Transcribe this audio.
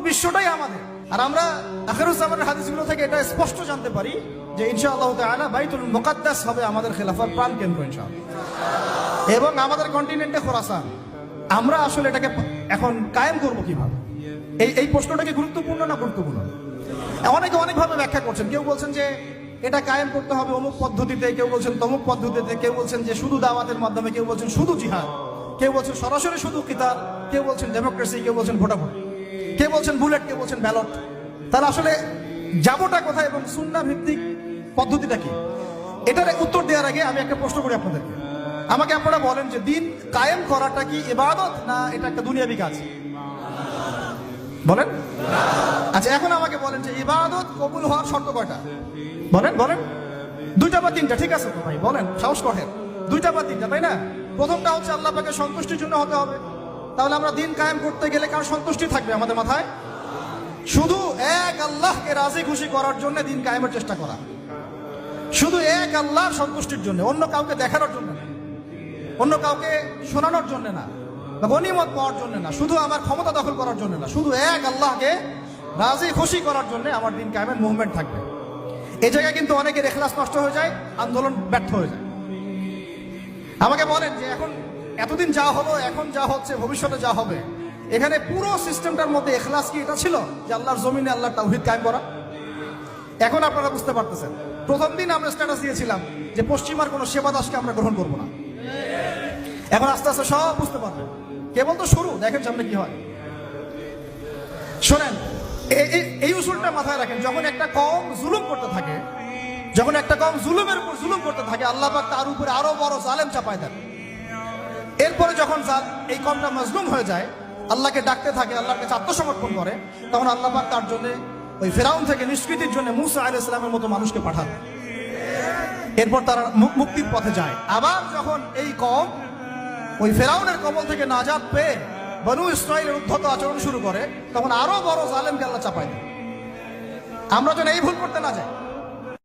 বিশ্বটাই আমাদের। আর আমরা আখিরুজ্জামানের হাদিসগুলো থেকে এটা স্পষ্ট জানতে পারি যে ইনশাআল্লাহ তাআলা বাইতুল মুকাদ্দাস হবে আমাদের খেলাফার প্রাণ কেন্দ্র ইনশাআল্লাহ, এবং আমাদের কন্টিনেন্টে খোরাসান। আমরা আসলে এটাকে এখন কায়েম করব কিভাবে? এই প্রশ্নটা কি গুরুত্বপূর্ণ না গুরুত্বপূর্ণ? অনেকে অনেকভাবে ব্যাখ্যা করছেন। কেউ বলছেন যে এটা কায়েম করতে হবে অমুক পদ্ধতিতে, কেউ বলছেন তমুক পদ্ধতিতে, কেউ বলছেন যে শুধু দাওয়াতের মাধ্যমে, কেউ বলছেন শুধু জিহাদ, কেউ বলছেন সরাসরি শুধু কিতাব, কেউ বলছেন ডেমোক্রেসি, কেউ বলছেন ভোটাভুটি, কেউ বলছেন বুলেট, কেউ বলছেন ব্যালট। তাহলে আসলে যাবোটা কোথায় এবং সুন্নাহ ভিত্তিক পদ্ধতিটা কি? এটার উত্তর দেওয়ার আগে আমি একটা প্রশ্ন করি আপনাদেরকে। আমাকে আপনারা বলেন যে দিন কায়েম করাটা কি ইবাদত না এটা একটা দুনিয়াবি কাজ? বলেন। আচ্ছা, এখন আমাকে বলেন যে ইবাদত কবুল হওয়ার শর্ত কয়টা? বলেন বলেন। দুইটা বা তিনটা? ঠিক আছে তো ভাই, বলেন, সাহস করেন। দুইটা বা তিনটা, তাই না? প্রথমটা হচ্ছে আল্লাহ পাকের সন্তুষ্টির জন্য হতে হবে। তাহলে আমরা দিন কায়েম করতে গেলে কার সন্তুষ্টি থাকবে আমাদের মাথায়? শুধু এক আল্লাহকে রাজি খুশি করার জন্য দিন কায়েমের চেষ্টা করা, শুধু এক আল্লাহর সন্তুষ্টির জন্য, অন্য কাউকে দেখানোর জন্য না, অন্য কাউকে শোনানোর জন্য না, বা গনিমত পাওয়ার জন্য না, শুধু আমার ক্ষমতা দখল করার জন্য না, শুধু এক আল্লাহকে রাজি খুশি করার জন্য আমার দিন কায়েমের মুভমেন্ট থাকবে। এই জায়গায় কিন্তু অনেকের ইখলাস নষ্ট হয়ে যায়, আন্দোলন ব্যর্থ হয়ে যায়। আমাকে বলেন যে এখন এতদিন যা হলো, এখন যা হচ্ছে, ভবিষ্যতে যা হবে, এখানে পুরো সিস্টেমটার মধ্যে ইখলাস কি এটা ছিল যে আল্লাহর জমিনে আল্লাহর তাওহীদ কায়েম করা? এখন আপনারা বুঝতে পারতেছেন। প্রথম দিন আমরা স্ট্যাটাস দিয়েছিলাম যে পশ্চিমার কোনো সেবা দাসকে আমরা গ্রহণ করবো না। এখন আস্তে আস্তে সব বুঝতে পারবেন, কেবল তো শুরু, দেখেন সামনে কি হয়। শোনেন, এই উসুলটা মাথায় রাখেন। যখন একটা কওম জুলুম করতে থাকে, যখন একটা কওম জুলুমের উপর জুলুম করতে থাকে, আল্লাহ পাক তার উপরে আরো বড় জালেম চাপায় দেন। এরপরে যখন এই কওমটা মাজলুম হয়ে যায়, আল্লাহকে ডাকতে থাকে, আল্লাহর কাছে আত্মসমর্পণ করে, তখন আল্লাহ পাক তার জন্য ওই ফেরাউন থেকে নিষ্কৃতির জন্য মুসা আলাইহিস সালামের মতো মানুষকে পাঠান। এরপর তারা মুক্তির পথে যায়। আবার যখন এই কওম ওই ফেরাউনের কবল থেকে নাজাত পেয়ে বনু ইসরাইলের উদ্ধত আচরণ শুরু করে, তখন আরো বড় জালেমকে আল্লাহ চাপায় দেয়। আমরা যেন এই ভুল করতে না যাই।